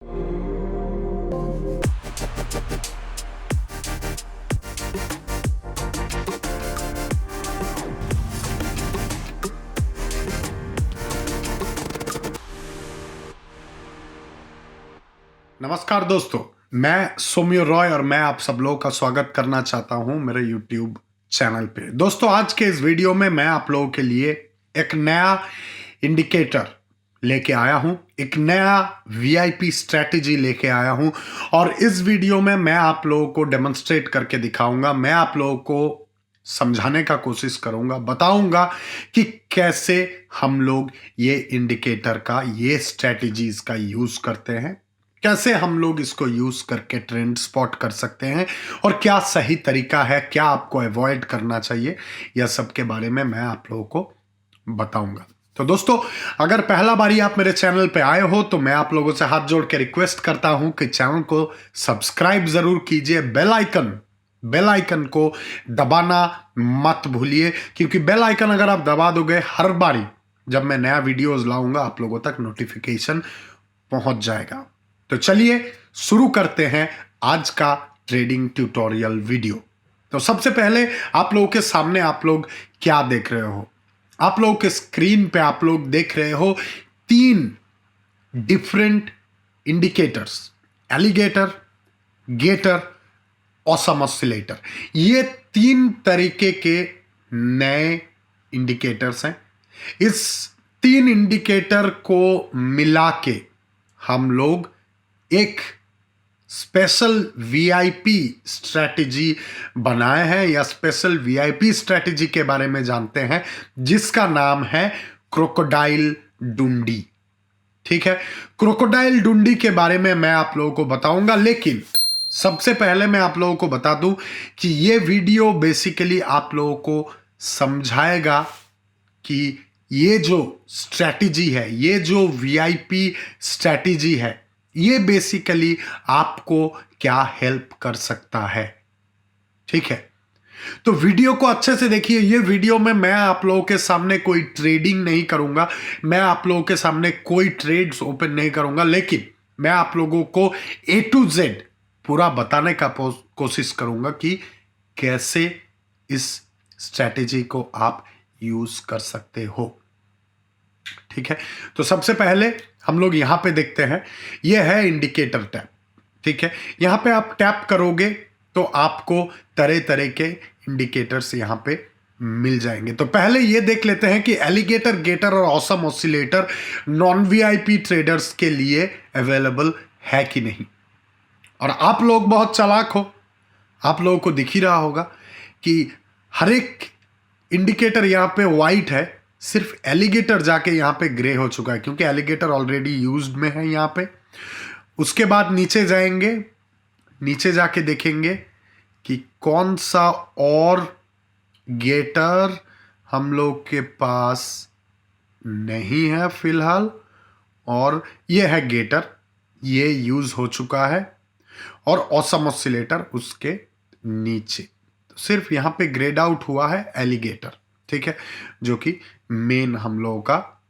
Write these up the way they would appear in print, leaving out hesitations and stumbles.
नमस्कार दोस्तों, मैं सौम्य रॉय और मैं आप सब लोगों का स्वागत करना चाहता हूं मेरे YouTube चैनल पे। दोस्तों, आज के इस वीडियो में मैं आप लोगों के लिए एक नया इंडिकेटर लेके आया हूं, एक नया VIP स्ट्रेटजी लेके आया हूं और इस वीडियो में मैं आप लोगों को डेमोन्स्ट्रेट करके दिखाऊंगा। मैं आप लोगों को समझाने का कोशिश करूंगा, बताऊंगा कि कैसे हम लोग ये इंडिकेटर का, ये स्ट्रेटजीज का यूज करते हैं, कैसे हम लोग इसको यूज करके ट्रेंड स्पॉट कर सकते हैं और क्या सही तरीका है, क्या आपको अवॉइड करना चाहिए, यह सब के बारे में मैं आप लोगों को बताऊंगा। तो दोस्तों, अगर पहला बारी आप मेरे चैनल पे आए हो तो मैं आप लोगों से हाथ जोड़ के रिक्वेस्ट करता हूं कि चैनल को सब्सक्राइब जरूर कीजिए। बेल आइकन को दबाना मत भूलिए, क्योंकि बेल आइकन अगर आप दबा दोगे, हर बारी जब मैं नया वीडियोस लाऊंगा आप लोगों तक नोटिफिकेशन पहुंच जाएगा। तो चलिए शुरू करते हैं आज का ट्रेडिंग ट्यूटोरियल वीडियो। तो सबसे पहले आप लोगों के सामने आप लोग क्या देख रहे हो? आप लोगों के स्क्रीन पे आप लोग देख रहे हो 3 different indicators, alligator, gator, awesome oscillator. ये 3 तरीके के नए इंडिकेटर्स हैं। इस 3 इंडिकेटर को मिला के हम लोग एक स्पेशल VIP स्ट्रैटेजी बनाए हैं या स्पेशल VIP स्ट्रैटेजी के बारे में जानते हैं, जिसका नाम है क्रोकोडाइल डुंडी। ठीक है, क्रोकोडाइल डुंडी के बारे में मैं आप लोगों को बताऊंगा, लेकिन सबसे पहले मैं आप लोगों को बता दूं कि यह वीडियो बेसिकली आप लोगों को समझाएगा कि ये जो स्ट्रैटेजी है, ये जो VIP स्ट्रैटेजी है, ये बेसिकली आपको क्या हेल्प कर सकता है। ठीक है, तो वीडियो को अच्छे से देखिए। ये वीडियो में मैं आप लोगों के सामने कोई ट्रेडिंग नहीं करूंगा, मैं आप लोगों के सामने कोई ट्रेड्स ओपन नहीं करूंगा, लेकिन मैं आप लोगों को A to Z पूरा बताने का कोशिश करूंगा कि कैसे इस स्ट्रैटेजी को आप यूज कर सकते हो। ठीक है, तो सबसे पहले हम लोग यहां पे देखते हैं, यह है इंडिकेटर टैप। ठीक है, यहां पे आप टैप करोगे तो आपको तरह तरह के इंडिकेटर्स यहां पे मिल जाएंगे। तो पहले ये देख लेते हैं कि एलिगेटर, गेटर और awesome oscillator non VIP traders के लिए अवेलेबल है कि नहीं। और आप लोग बहुत चालाक हो, आप लोगों को दिख ही रहा होगा कि हर एक इंडिकेटर यहां पे व्हाइट है, सिर्फ एलिगेटर जाके यहां पे ग्रे हो चुका है, क्योंकि एलिगेटर ऑलरेडी यूज्ड में है यहां पे। उसके बाद नीचे जाएंगे, नीचे जाके देखेंगे कि कौन सा और गेटर हम लोग के पास नहीं है फिलहाल, और ये है गेटर, ये यूज हो चुका है, और ऑसम ऑसिलेटर उसके नीचे। तो सिर्फ यहां पे ग्रेड आउट हुआ है एलिगेटर। ठीक है, जो कि मेन हम लोगों का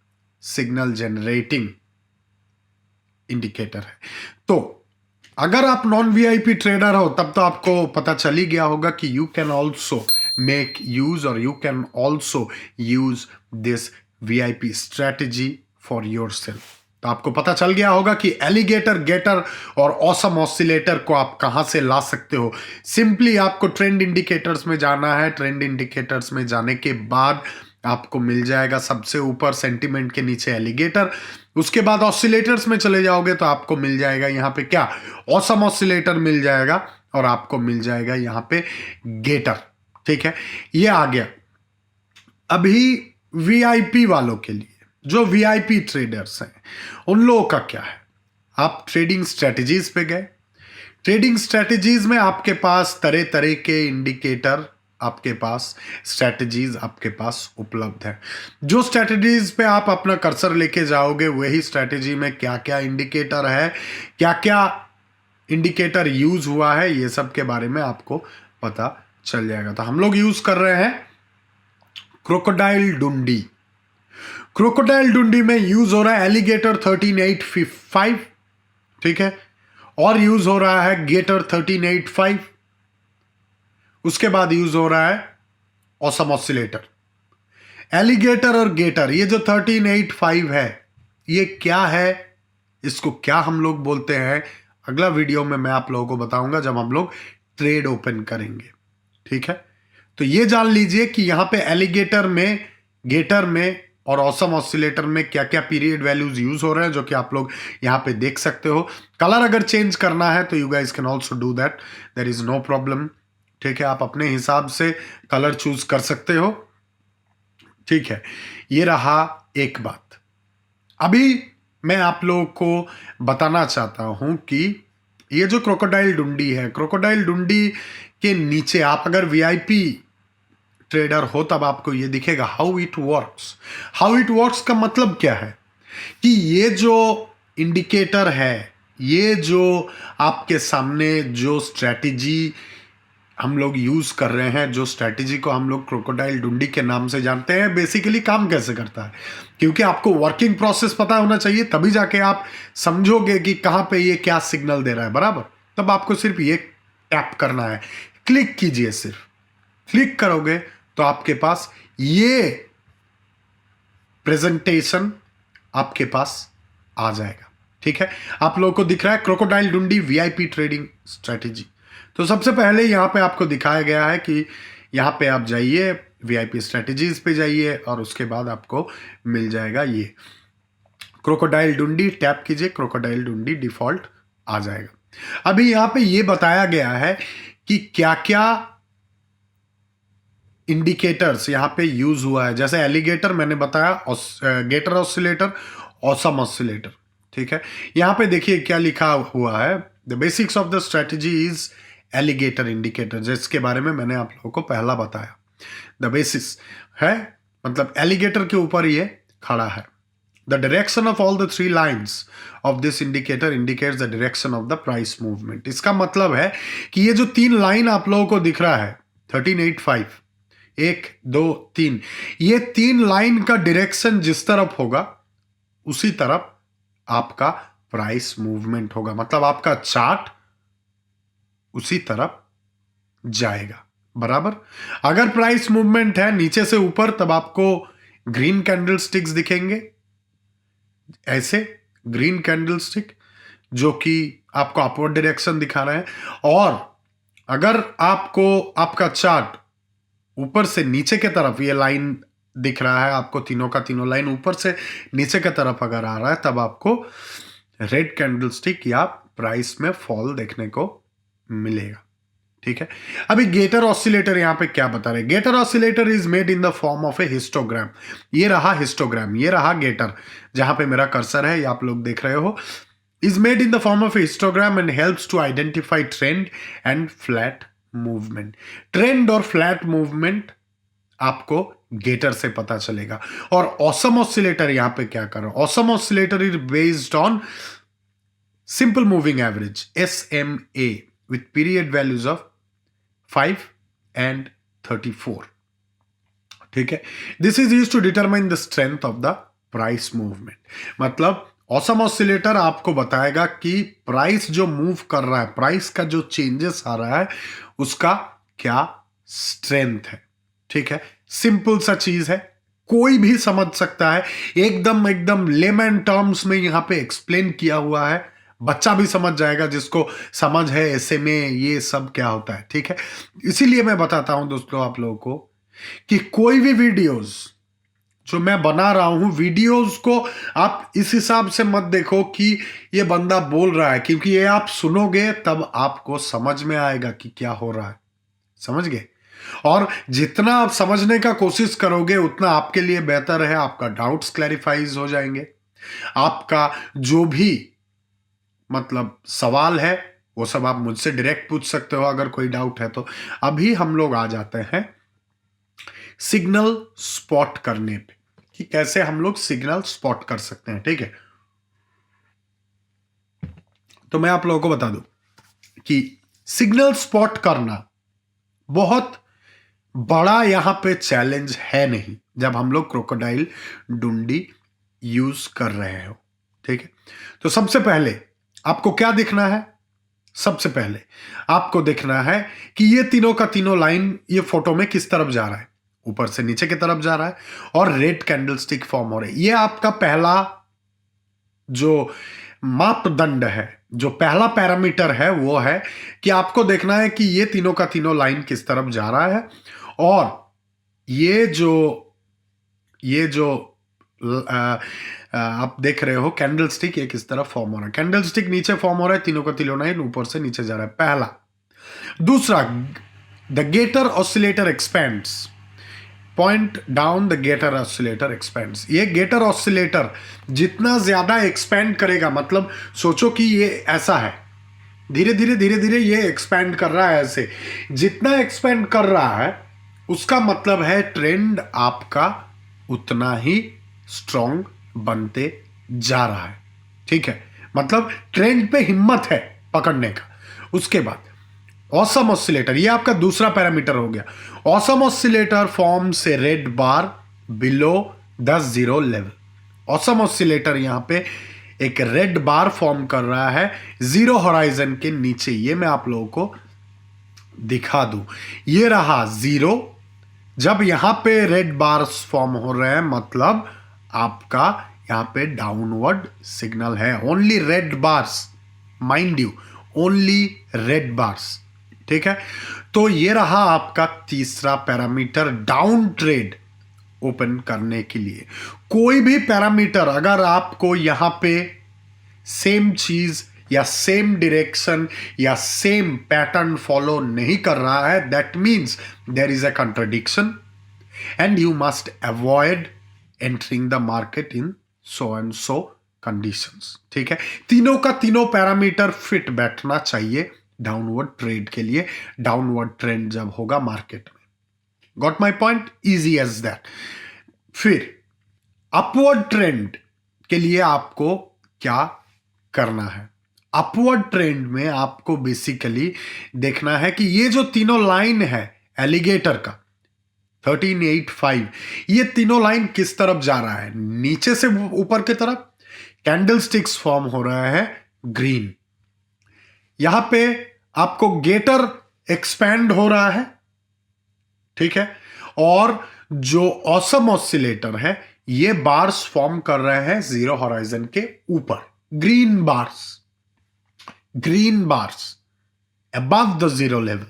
सिग्नल जनरेटिंग इंडिकेटर है। तो अगर आप नॉन VIP ट्रेडर हो तब तो आपको पता चल ही गया होगा कि you can also make use और you can also use this VIP strategy for yourself. तो आपको पता चल गया होगा कि एलिगेटर, गेटर और ऑसम ऑसिलेटर को आप कहां से ला सकते हो। सिंपली आपको ट्रेंड इंडिकेटर्स में जाना है। ट्रेंड इंडिकेटर्स में जाने के बाद आपको मिल जाएगा सबसे ऊपर सेंटीमेंट के नीचे एलिगेटर। उसके बाद ऑसिलेटर्स में चले जाओगे तो आपको मिल जाएगा यहाँ पे क्या, ऑसम ऑसिलेटर मिल जाएगा, और आपको मिल जाएगा यहाँ पे गेटर। ठीक है, ये आ गया। अभी VIP वालों के लिए, जो VIP ट्रेडर्स हैं, उन लोगों का क्या है? आप ट्रेडिंग स्ट्रेटजीज पे गए, ट्रेडिंग स्ट्रेटजीज में आपके पास तरह तरह के इंडिकेटर, आपके पास स्ट्रेटजीज आपके पास उपलब्ध है। जो स्ट्रेटजीज पे आप अपना कर्सर लेके जाओगे, वही स्ट्रेटजी में क्या क्या इंडिकेटर है, क्या क्या इंडिकेटर यूज हुआ है, ये सब के बारे में आपको पता चल जाएगा। तो हम लोग यूज कर रहे हैं क्रोकोडाइल डुंडी। क्रोकोडाइल डुंडी में यूज हो रहा है एलिगेटर 13855, ठीक है। और यूज हो रहा है गेटर 1385, उसके बाद यूज हो रहा है ऑसम ऑसिलेटर। एलिगेटर और गेटर, ये जो 1385 है, ये क्या है, इसको क्या हम लोग बोलते हैं, अगला वीडियो में मैं आप लोगों को बताऊंगा जब हम लोग ट्रेड ओपन करेंगे। ठीक है, तो ये जान लीजिए कि यहां पे एलिगेटर में, गेटर में और ऑसम ऑसिलेटर में क्या क्या पीरियड वैल्यूज यूज हो रहे हैं, जो कि आप लोग यहां पे देख सकते हो। कलर अगर चेंज करना है तो you guys can also do that, there is no problem. ठीक है, आप अपने हिसाब से कलर चूज कर सकते हो। ठीक है, ये रहा एक बात। अभी मैं आप लोगों को बताना चाहता हूं कि ये जो क्रोकोडाइल डुंडी है, क्रोकोडाइल डुंडी के नीचे आप अगर वीआईपी ट्रेडर हो तब आपको ये दिखेगा how it works. How it works का मतलब क्या है कि ये जो इंडिकेटर है, ये जो आपके सामने जो स्ट्रेटजी हम लोग यूज कर रहे हैं, जो स्ट्रेटजी को हम लोग क्रोकोडाइल डुंडी के नाम से जानते हैं, बेसिकली काम कैसे करता है, क्योंकि आपको वर्किंग प्रोसेस पता होना चाहिए, तभी जाके आप समझोगे कि कहां पे ये क्या सिग्नल दे रहा है। बराबर, तब आपको सिर्फ ये टैप करना है, क्लिक कीजिए, सिर्फ क्लिक करोगे तो आपके पास ये प्रेजेंटेशन आपके पास आ जाएगा। ठीक है, आप लोगों को दिख रहा है crocodile Dundee VIP trading strategy. तो सबसे पहले यहां पे आपको दिखाया गया है कि यहां पे आप जाइए, वीआईपी स्ट्रेटेजीज पे जाइए और उसके बाद आपको मिल जाएगा ये क्रोकोडाइल डुंडी। टैप कीजिए, क्रोकोडाइल डुंडी डिफॉल्ट आ जाएगा। अभी यहां पे ये बताया गया है कि क्या क्या इंडिकेटर्स यहां पे यूज हुआ है। जैसे एलिगेटर मैंने बताया, गेटर ऑसिलेटर, ऑसम ऑसिलेटर। ठीक है, यहां पे देखिए क्या लिखा हुआ है, the basics of the strategy is alligator indicator, जिसके बारे में मैंने आप लोगों को पहला बताया। द बेसिस है मतलब एलिगेटर के ऊपर ये खड़ा है। The direction of all the 3 lines of this indicator indicates the direction of the price movement. इसका मतलब है कि ये जो 3 लाइन आप लोगों को दिख रहा है 1385, 1 2 3, ये 3 लाइन का डायरेक्शन जिस तरफ होगा उसी तरफ आपका प्राइस मूवमेंट होगा, मतलब आपका चार्ट उसी तरफ जाएगा। बराबर, अगर प्राइस मूवमेंट है नीचे से ऊपर तब आपको ग्रीन कैंडल स्टिक्स दिखेंगे, ऐसे ग्रीन कैंडल स्टिक जो कि आपको अपवर्ड डायरेक्शन दिखा रहे हैं। और अगर आपको आपका चार्ट ऊपर से नीचे की तरफ ये लाइन दिख रहा है, आपको तीनों का तीनों लाइन ऊपर से नीचे की तरफ अगर आ रहा है तब आपको रेड कैंडल स्टिक या प्राइस में फॉल देखने को मिलेगा। ठीक है, अभी गेटर ऑसिलेटर यहां पे क्या बता रहे हैं। Gator oscillator is made in the form of a histogram. ये रहा हिस्टोग्राम, ये रहा गेटर, जहां पे मेरा कर्सर है, ये आप लोग देख रहे हो। Is made in the form of a histogram and helps to identify trend and flat movement. Trend और फ्लैट मूवमेंट आपको गेटर से पता चलेगा। और ऑसम ऑसिलेटर यहां पे क्या कर रहा है, awesome oscillator is based on simple moving average SMA with period values of 5 and 34. ठीक है, this is used to determine the strength of the price movement. मतलब ऑसम ऑसिलेटर आपको बताएगा कि प्राइस जो मूव कर रहा है, प्राइस का जो चेंजेस आ रहा है उसका क्या स्ट्रेंथ है। ठीक है, सिंपल सा चीज है, कोई भी समझ सकता है, एकदम एकदम लेमन टर्म्स में यहां पे एक्सप्लेन किया हुआ है, बच्चा भी समझ जाएगा जिसको समझ है ऐसे में ये सब क्या होता है। ठीक है, इसीलिए मैं बताता हूं दोस्तों आप लोगों को कि कोई भी वीडियोस जो मैं बना रहा हूं, वीडियोस को आप इस हिसाब से मत देखो कि ये बंदा बोल रहा है, क्योंकि ये आप सुनोगे तब आपको समझ में आएगा कि क्या हो रहा है। समझ गए? और जितना आप समझने का कोशिश करोगे उतना आपके लिए बेहतर है, आपका डाउट्स क्लैरिफाइज हो जाएंगे, आपका जो भी मतलब सवाल है वो सब आप मुझसे डायरेक्ट पूछ सकते हो अगर कोई डाउट है तो। अभी हम लोग आ जाते हैं सिग्नल स्पॉट करने पे कि कैसे हम लोग सिग्नल स्पॉट कर सकते हैं। ठीक है, तो मैं आप लोगों को बता दूं कि सिग्नल स्पॉट करना बहुत बड़ा यहां पे चैलेंज है नहीं जब हम लोग क्रोकोडाइल डुंडी यूज कर रहे हो। ठीक है, तो सबसे पहले आपको क्या दिखना है? सबसे पहले आपको देखना है कि ये तीनों का तीनों लाइन ये फोटो में किस तरफ जा रहा है, ऊपर से नीचे की तरफ जा रहा है और रेड कैंडलस्टिक फॉर्म हो रहे हैं। ये आपका पहला जो मापदंड है, जो पहला पैरामीटर है, वो है कि आपको देखना है कि ये तीनों का तीनों लाइन किस तरफ जा रहा है और ये जो आप देख रहे हो कैंडलस्टिक ये किस तरफ फॉर्म हो रहा है। कैंडलस्टिक नीचे फॉर्म हो रहा है, तीनों का तीनों लाइन ऊपर से नीचे जा रहा है, पहला। दूसरा, the gator oscillator expands, point down the gator oscillator expands. ये गेटर ऑसिलेटर जितना ज्यादा एक्सपेंड करेगा, मतलब सोचो कि ये ऐसा है, धीरे धीरे ये एक्सपेंड कर रहा है, ऐसे जितना एक्सपेंड कर रहा है उसका मतलब है ट्रेंड आपका उतना ही स्ट्रॉन्ग बनते जा रहा है। ठीक है, मतलब ट्रेंड पे हिम्मत है पकड़ने का। उसके बाद ऑसम ऑसिलेटर, ये आपका दूसरा पैरामीटर हो गया। Awesome oscillator forms a red bar below the zero level. Awesome oscillator यहां पे एक रेड बार फॉर्म कर रहा है जीरो होराइजन के नीचे। ये मैं आप लोगों को दिखा दूं, ये रहा जीरो। जब यहां पे रेड बार्स फॉर्म हो रहे हैं मतलब आपका यहां पे डाउनवर्ड सिग्नल है। Only red bars, mind you, only red bars. ठीक है, तो ये रहा आपका तीसरा पैरामीटर डाउन ट्रेड ओपन करने के लिए। कोई भी पैरामीटर अगर आपको यहां पे सेम चीज या सेम डायरेक्शन या सेम पैटर्न फॉलो नहीं कर रहा है, that means there is a contradiction and you must avoid entering the market in so and so conditions. ठीक है, तीनों का तीनों पैरामीटर फिट बैठना चाहिए डाउनवर्ड ट्रेड के लिए, डाउनवर्ड ट्रेंड जब होगा मार्केट में। Got my point? Easy as that. फिर अपवर्ड ट्रेंड के लिए आपको क्या करना है? अपवर्ड ट्रेंड में आपको बेसिकली देखना है कि ये जो तीनों लाइन है एलिगेटर का 1385, ये तीनों लाइन किस तरफ जा रहा है? नीचे से ऊपर की तरफ। कैंडलस्टिक्स फॉर्म हो रहा है ग्रीन। यहां पे आपको गेटर एक्सपैंड हो रहा है, ठीक है, और जो ऑसम ऑसिलेटर है ये बार्स फॉर्म कर रहे हैं जीरो होराइजन के ऊपर, green bars above the zero level.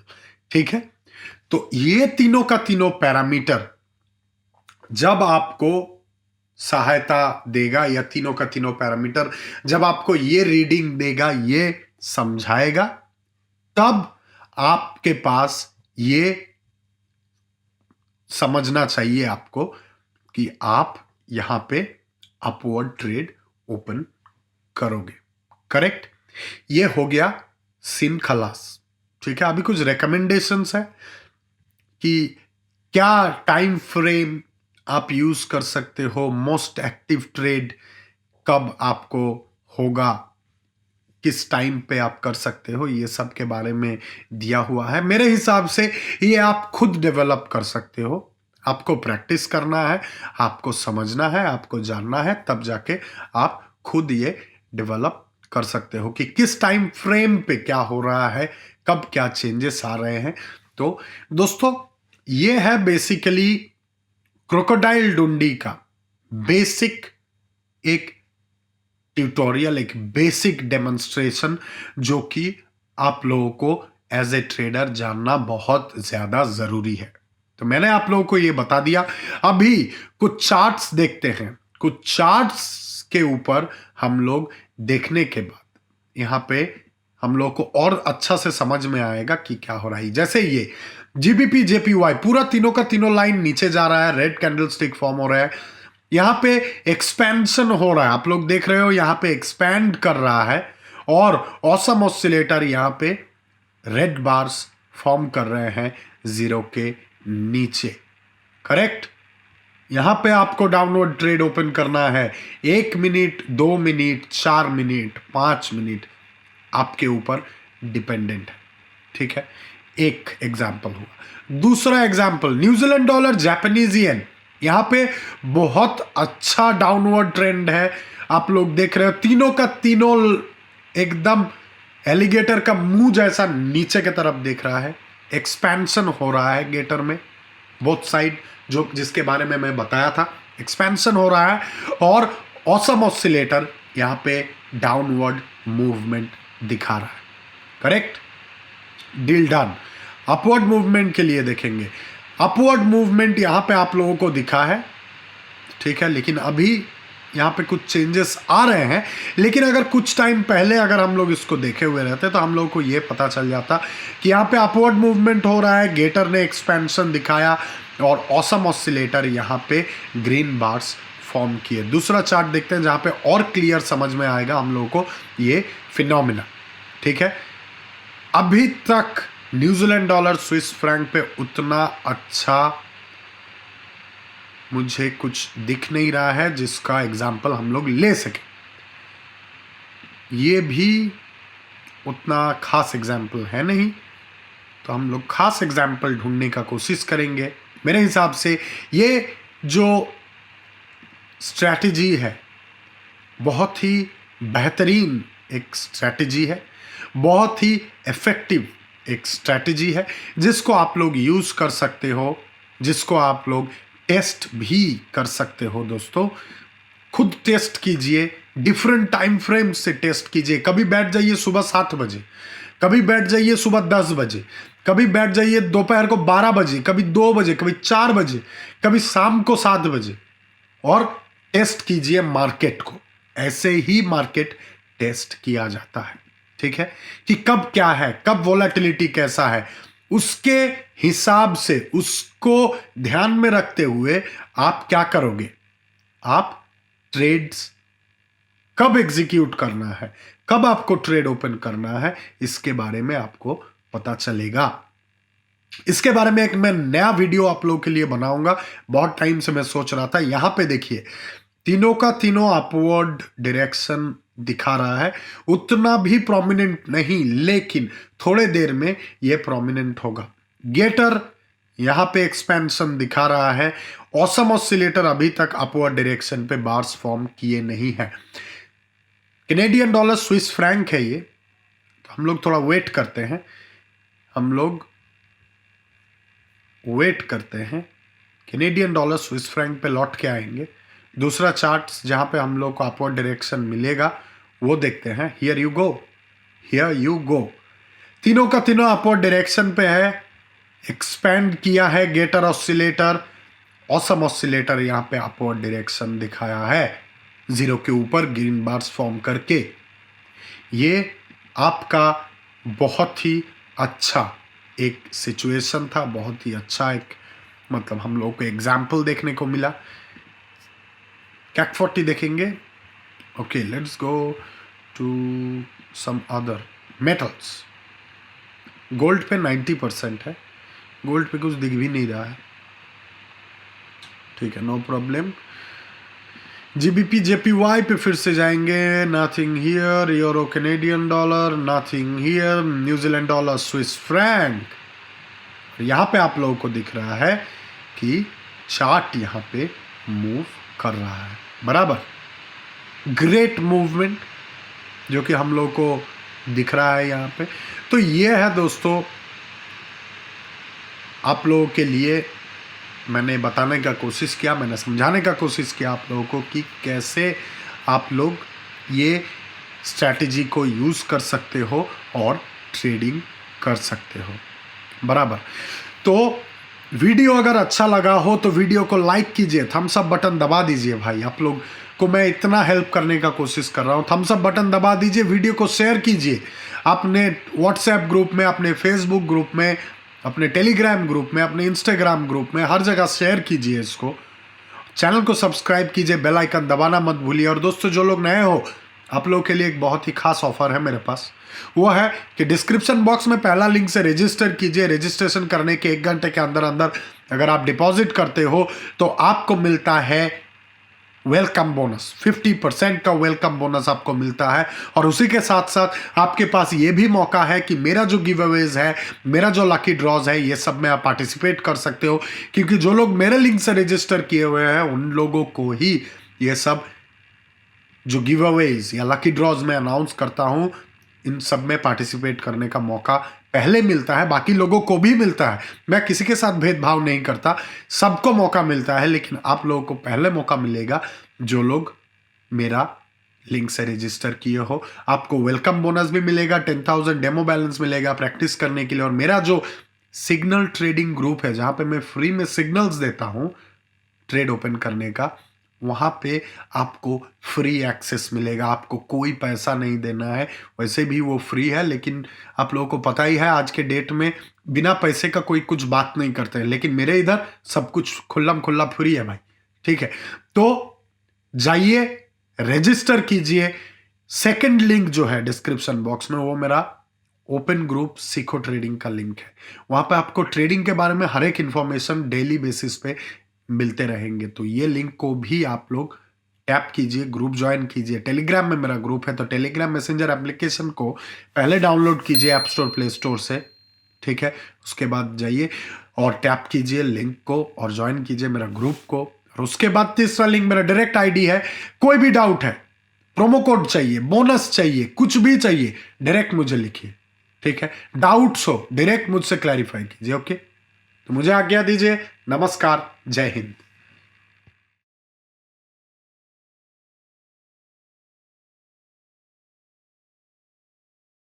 ठीक है, तो ये तीनों का तीनों पैरामीटर जब आपको सहायता देगा, या तीनों का तीनों पैरामीटर जब आपको ये रीडिंग देगा, ये समझाएगा, तब आपके पास ये समझना चाहिए आपको कि आप यहां पे अपवर्ड ट्रेड ओपन करोगे। करेक्ट? ये हो गया सीन खलास। ठीक है, अभी कुछ रिकमेंडेशंस है कि क्या टाइम फ्रेम आप यूज कर सकते हो, मोस्ट एक्टिव ट्रेड कब आपको होगा, किस टाइम पे आप कर सकते हो, ये सब के बारे में दिया हुआ है। मेरे हिसाब से ये आप खुद डेवलप कर सकते हो। आपको प्रैक्टिस करना है, आपको समझना है, आपको जानना है, तब जाके आप खुद ये डेवलप कर सकते हो कि किस टाइम फ्रेम पे क्या हो रहा है, कब क्या चेंजेस आ रहे हैं। तो दोस्तों, ये है बेसिकली क्रोकोडाइल डुंडी का बेसिक एक ट्यूटोरियल, एक बेसिक डेमोन्स्ट्रेशन, जो कि आप लोगों को एज ए ट्रेडर जानना बहुत ज्यादा जरूरी है। तो मैंने आप लोगों को ये बता दिया। अभी कुछ चार्ट्स देखते हैं। कुछ चार्ट्स के ऊपर हम लोग देखने के बाद यहां पे हम लोग को और अच्छा से समझ में आएगा कि क्या हो रहा है। जैसे ये जीबीपी जेपीवाई पूरा तीनों का तीनों लाइन नीचे जा रहा है, रेड कैंडलस्टिक फॉर्म हो रहा है, यहां पे एक्सपेंशन हो रहा है, आप लोग देख रहे हो यहां पे एक्सपैंड कर रहा है, और ऑसम ऑसिलेटर यहां पे रेड बार्स फॉर्म कर रहे हैं जीरो के नीचे। करेक्ट? यहां पे आपको डाउनवर्ड ट्रेड ओपन करना है 1 मिनट, 2 मिनट, 4 मिनट, 5 मिनट, आपके ऊपर डिपेंडेंट है। ठीक है, एक एग्जाम्पल हुआ। दूसरा example New Zealand dollar Japanese yen, यहां पे बहुत अच्छा डाउनवर्ड ट्रेंड है। आप लोग देख रहे हो तीनों का तीनों एकदम एलिगेटर का मुंह जैसा नीचे की तरफ देख रहा है, एक्सपेंशन हो रहा है गेटर में बोथ साइड, जो जिसके बारे में मैं बताया था, एक्सपेंशन हो रहा है। और ऑसम ऑसिलेटर यहाँ पे डाउनवर्ड मूवमेंट दिखा रहा है। Correct, deal done. Upward movement के लिए देखेंगे, अपवर्ड मूवमेंट यहाँ पे आप लोगों को दिखा है, ठीक है, लेकिन अभी यहाँ पे कुछ चेंजेस आ रहे हैं। लेकिन अगर कुछ टाइम पहले अगर हम लोग इसको देखे हुए रहते तो हम लोग को ये पता चल जाता कि यहाँ पे अपवर्ड मूवमेंट हो रहा है, गेटर ने एक्सपेंशन दिखाया और ऑसम ऑसिलेटर यहाँ पे ग्रीन बार्स फॉर्म किए। दूसरा चार्ट देखते हैं जहाँ पे और क्लियर समझ में आएगा हम लोगों को ये फिनोमिना, ठीक है। अभी तक न्यूजीलैंड डॉलर स्विस फ्रैंक पे उतना अच्छा मुझे कुछ दिख नहीं रहा है जिसका एग्जाम्पल हम लोग ले सके। ये भी उतना खास एग्जाम्पल है नहीं, तो हम लोग खास एग्जाम्पल ढूंढने का कोशिश करेंगे। मेरे हिसाब से ये जो स्ट्रैटेजी है बहुत ही बेहतरीन एक स्ट्रैटेजी है, बहुत ही इफेक्टिव एक स्ट्रैटेजी है जिसको आप लोग यूज़ कर सकते हो, जिसको आप लोग टेस्ट भी कर सकते हो। दोस्तों खुद टेस्ट कीजिए, डिफरेंट टाइम फ्रेम से टेस्ट कीजिए। कभी बैठ जाइए सुबह 7 बजे, कभी बैठ जाइए सुबह 10 बजे, कभी बैठ जाइए दोपहर को 12 बजे, कभी 2 बजे, कभी 4 बजे, कभी शाम को 7 बजे, और टेस्ट कीजिए मार्केट को। ऐसे ही मार्केट टेस्ट किया जाता है, ठीक है, कि कब क्या है, कब वोलेटिलिटी कैसा है, उसके हिसाब से उसको ध्यान में रखते हुए आप क्या करोगे, आप ट्रेड्स कब एग्जीक्यूट करना है, कब आपको ट्रेड ओपन करना है, इसके बारे में आपको पता चलेगा। इसके बारे में एक मैं नया वीडियो आप लोगों के लिए बनाऊंगा, बहुत टाइम से मैं सोच रहा था। यहां पे देखिए तीनों का तीनों अपवर्ड डायरेक्शन दिखा रहा है, उतना भी प्रोमिनेंट नहीं, लेकिन थोड़े देर में यह प्रोमिनेंट होगा। गेटर यहां पे एक्सपेंशन दिखा रहा है, ऑसम ऑसिलेटर अभी तक अपवर्ड डायरेक्शन पे बार्स फॉर्म किए नहीं है। कैनेडियन डॉलर स्विस फ्रैंक है ये, तो हम लोग थोड़ा वेट करते हैं, हम लोग वेट करते हैं। कैनेडियन डॉलर स्विस फ्रैंक पे लौट के आएंगे। दूसरा चार्ट जहां पे हम लोग को अपवर्ड डायरेक्शन मिलेगा वो देखते हैं। Here you go, here you go. तीनों का तीनों अपवर्ड डायरेक्शन पे है, एक्सपेंड किया है गेटर ऑसिलेटर, ऑसम ऑसिलेटर यहां पे अपवर्ड डायरेक्शन दिखाया है, 0 के ऊपर ग्रीन बार्स फॉर्म करके। ये आपका बहुत ही अच्छा एक सिचुएशन था, बहुत ही अच्छा एक मतलब हम लोग को एग्जाम्पल देखने को मिला। कैक 40 देखेंगे। Okay, let's go to some other metals. Gold पे 90% है, गोल्ड पे कुछ दिख भी नहीं रहा है, ठीक है, नो प्रॉब्लम। जीबीपी जेपीवाई पे फिर से जाएंगे, nothing here. Euro Canadian dollar, nothing here. New Zealand dollar Swiss franc, यहाँ पे आप लोगों को दिख रहा है कि चार्ट यहाँ पे मूव कर रहा है, बराबर। ग्रेट मूवमेंट जो कि हम लोग को दिख रहा है यहाँ पे। तो ये है दोस्तों आप लोगों के लिए मैंने बताने का कोशिश किया, मैंने समझाने का कोशिश किया आप लोगों को कि कैसे आप लोग ये स्ट्रैटेजी को यूज़ कर सकते हो और ट्रेडिंग कर सकते हो, बराबर। तो वीडियो अगर अच्छा लगा हो तो वीडियो को लाइक कीजिए, थम्स अप बटन दबा दीजिए भाई। आप लोग को मैं इतना हेल्प करने का कोशिश कर रहा हूँ, थम्स अप बटन दबा दीजिए, वीडियो को शेयर कीजिए अपने व्हाट्सएप ग्रुप में, अपने फेसबुक ग्रुप में, अपने टेलीग्राम ग्रुप में, अपने इंस्टाग्राम ग्रुप में, हर जगह शेयर कीजिए इसको। चैनल को सब्सक्राइब कीजिए, बेल आइकन दबाना मत भूलिए। और दोस्तों जो लोग नए हो, आप लोगों के लिए एक बहुत ही खास ऑफर है मेरे पास, वो है कि डिस्क्रिप्शन बॉक्स में पहला लिंक से रजिस्टर कीजिए। रजिस्ट्रेशन करने के 1 घंटे के अंदर अंदर अगर आप डिपॉजिट करते हो तो आपको मिलता है वेलकम बोनस, 50% का वेलकम बोनस आपको मिलता है। और उसी के साथ साथ आपके पास ये भी मौका है कि मेरा जो गिव अवेज है, मेरा जो लकी ड्रॉज है, ये सब में आप पार्टिसिपेट कर सकते हो, क्योंकि जो लोग मेरे लिंक से रजिस्टर किए हुए हैं उन लोगों को ही ये सब जो गिव अवेज या लकी ड्रॉज में अनाउंस करता हूं, इन सब में पार्टिसिपेट करने का मौका पहले मिलता है, बाकी लोगों को भी मिलता है। मैं किसी के साथ भेदभाव नहीं करता, सबको मौका मिलता है, लेकिन आप लोगों को पहले मौका मिलेगा जो लोग मेरा लिंक से रजिस्टर किए हो। आपको वेलकम बोनस भी मिलेगा, 10,000 डेमो बैलेंस मिलेगा प्रैक्टिस करने के लिए, और मेरा जो सिग्नल ट्रेडिंग ग्रुप है जहां पे मैं फ्री में सिग्नल्स देता हूं ट्रेड ओपन करने का, वहां पे आपको फ्री एक्सेस मिलेगा, आपको कोई पैसा नहीं देना है। वैसे भी वो फ्री है, लेकिन आप लोगों को पता ही है आज के डेट में बिना पैसे का कोई कुछ बात नहीं करते हैं, लेकिन मेरे इधर सब कुछ खुल्लम खुल्ला फ्री है भाई, ठीक है। तो जाइए रजिस्टर कीजिए। सेकंड लिंक जो है डिस्क्रिप्शन बॉक्स में, वो मेरा ओपन ग्रुप सीखो ट्रेडिंग का लिंक है। वहां पे आपको ट्रेडिंग के बारे में हर एक इंफॉर्मेशन डेली बेसिस पे मिलते रहेंगे। तो ये लिंक को भी आप लोग टैप कीजिए, ग्रुप ज्वाइन कीजिए। टेलीग्राम में मेरा ग्रुप है, तो टेलीग्राम मैसेंजर एप्लीकेशन को पहले डाउनलोड कीजिए ऐप स्टोर प्ले स्टोर से, ठीक है। उसके बाद जाइए और टैप कीजिए लिंक को और ज्वाइन कीजिए मेरा ग्रुप को। और उसके बाद तीसरा लिंक मेरा डायरेक्ट आईडी है। कोई भी डाउट है, प्रोमो कोड चाहिए, बोनस चाहिए, कुछ भी चाहिए, डायरेक्ट मुझे लिखिए, ठीक है। डाउट्स हो डायरेक्ट मुझसे क्लैरिफाई कीजिए, ओके। तो मुझे आज्ञा दीजिए, नमस्कार, जय हिंद।